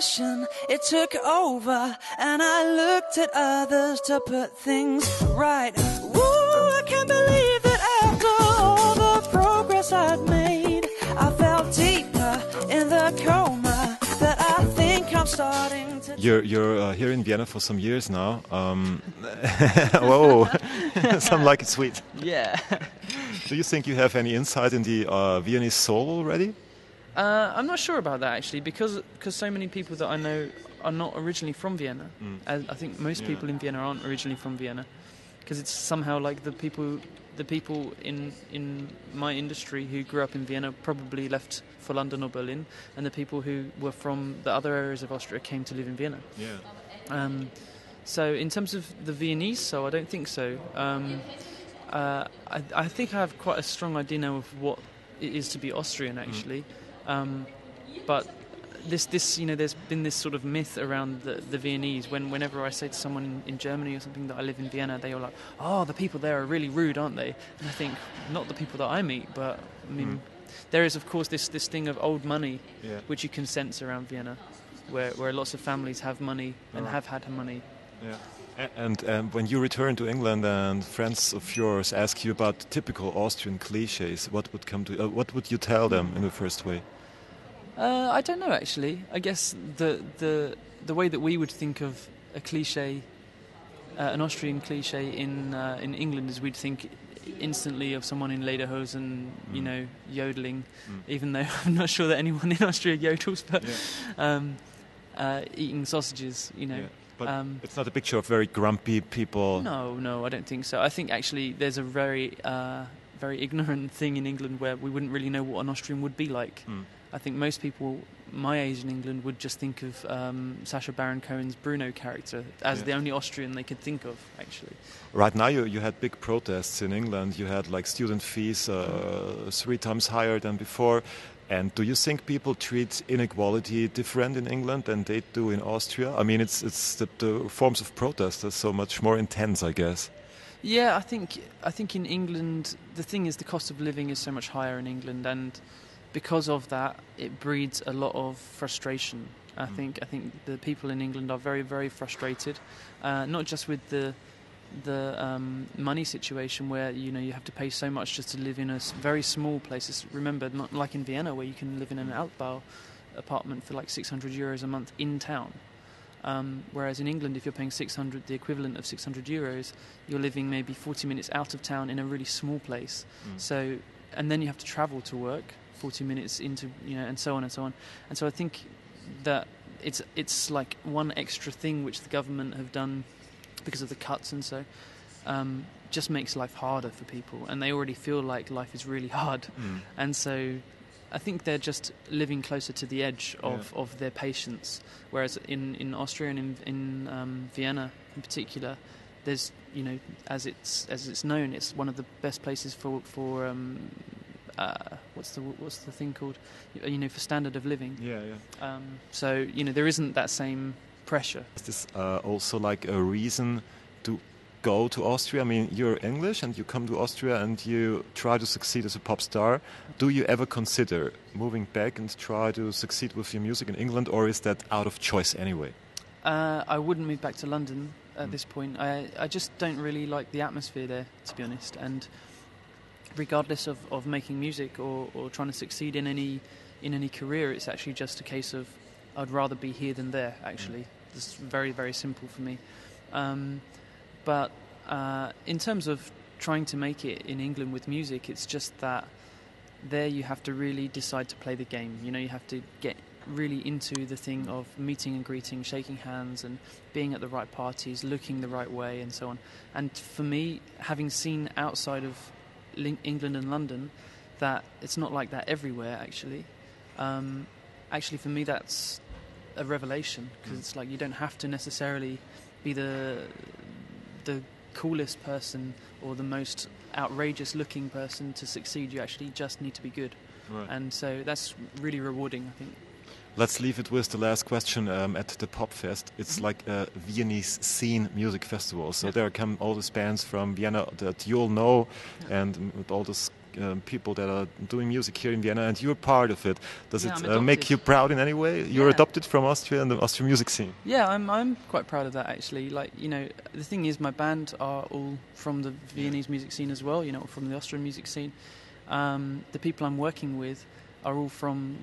depression, it took over, and I looked at others to put things right. Woo, I can't believe that after all the progress I'd made, I fell deeper in the coma that I think I'm starting to... You're here in Vienna for some years now. Whoa, some like it sweet. Yeah. Do you think you have any insight in the Viennese soul already? I'm not sure about that actually, because so many people that I know are not originally from Vienna. I think most people in Vienna aren't originally from Vienna, because it's somehow like the people in my industry who grew up in Vienna probably left for London or Berlin, and the people who were from the other areas of Austria came to live in Vienna. Yeah. So in terms of the Viennese soul, I don't think so. I think I have quite a strong idea now of what it is to be Austrian actually. But this there's been this sort of myth around the Viennese. Whenever I say to someone in Germany or something that I live in Vienna, they are like, "Oh, the people there are really rude, aren't they?" And I think not the people that I meet, but I mean, there is of course this thing of old money, which you can sense around Vienna, where lots of families have money and have had money. Yeah. And when you return to England and friends of yours ask you about typical Austrian cliches, what would you tell them in the first way? I don't know actually. I guess the way that we would think of a cliche, an Austrian cliche in England, is we'd think instantly of someone in lederhosen, yodeling. Even though I'm not sure that anyone in Austria yodels, but eating sausages, But it's not a picture of very grumpy people. No, I don't think so. I think actually there's a very ignorant thing in England where we wouldn't really know what an Austrian would be like. I think most people my age in England would just think of Sacha Baron Cohen's Bruno character as the only Austrian they could think of, actually. Right now you had big protests in England. You had like student fees 3 times higher than before. And do you think people treat inequality different in England than they do in Austria? I mean, it's the forms of protest are so much more intense, I guess. Yeah, I think in England the thing is the cost of living is so much higher in England, and because of that it breeds a lot of frustration. I think the people in England are very, very frustrated, not just with the money situation where you have to pay so much just to live in a very small place. Remember, not like in Vienna where you can live in an Altbau apartment for like 600 euros a month in town. Whereas in England, if you're paying the equivalent of 600 euros, you're living maybe 40 minutes out of town in a really small place. So, and then you have to travel to work 40 minutes into, and so on and so on. And so I think that it's like one extra thing which the government have done because of the cuts, and so just makes life harder for people, and they already feel like life is really hard. And so I think they're just living closer to the edge of their patience, whereas in Austria and in Vienna in particular, there's as it's known, it's one of the best places for what's the thing called, for standard of living. So there isn't that same pressure. Is this also like a reason to go to Austria? I mean, you're English and you come to Austria and you try to succeed as a pop star. Do you ever consider moving back and try to succeed with your music in England, or is that out of choice anyway? I wouldn't move back to London at this point. I just don't really like the atmosphere there, to be honest. And regardless of making music or trying to succeed in any career, it's actually just a case of I'd rather be here than there, actually. It's very, very simple for me. But in terms of trying to make it in England with music, it's just that there you have to really decide to play the game. You have to get really into the thing of meeting and greeting, shaking hands and being at the right parties, looking the right way and so on. And for me, having seen outside of England and London that it's not like that everywhere, actually. Actually, for me, that's a revelation, because it's like you don't have to necessarily be the coolest person or the most outrageous looking person to succeed. You actually just need to be good. Right. And so that's really rewarding, I think. Let's leave it with the last question. At the Popfest, it's like a Viennese scene music festival. So there come all these bands from Vienna that you'll know, and with all these people that are doing music here in Vienna, and you're part of it. Does Yeah, it make you proud in any way? You're Yeah. adopted from Austria and the Austrian music scene. Yeah, I'm quite proud of that actually. Like, you know, the thing is, my band are all from the Viennese music scene as well. You know, from the Austrian music scene. The people I'm working with are all from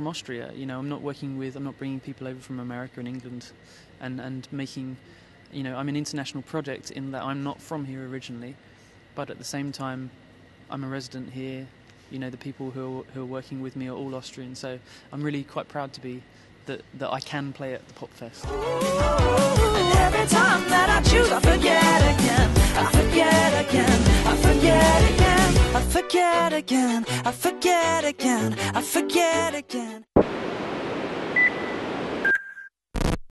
Austria. You know, I'm not bringing people over from America and England, and making, you know, I'm an international project in that I'm not from here originally, but at the same time, I'm a resident here. You know, the people who are working with me are all Austrian, so I'm really quite proud to be that I can play at the Popfest. And every time that I choose, I forget again. I forget again. I forget again. I forget again. I forget again. I forget again.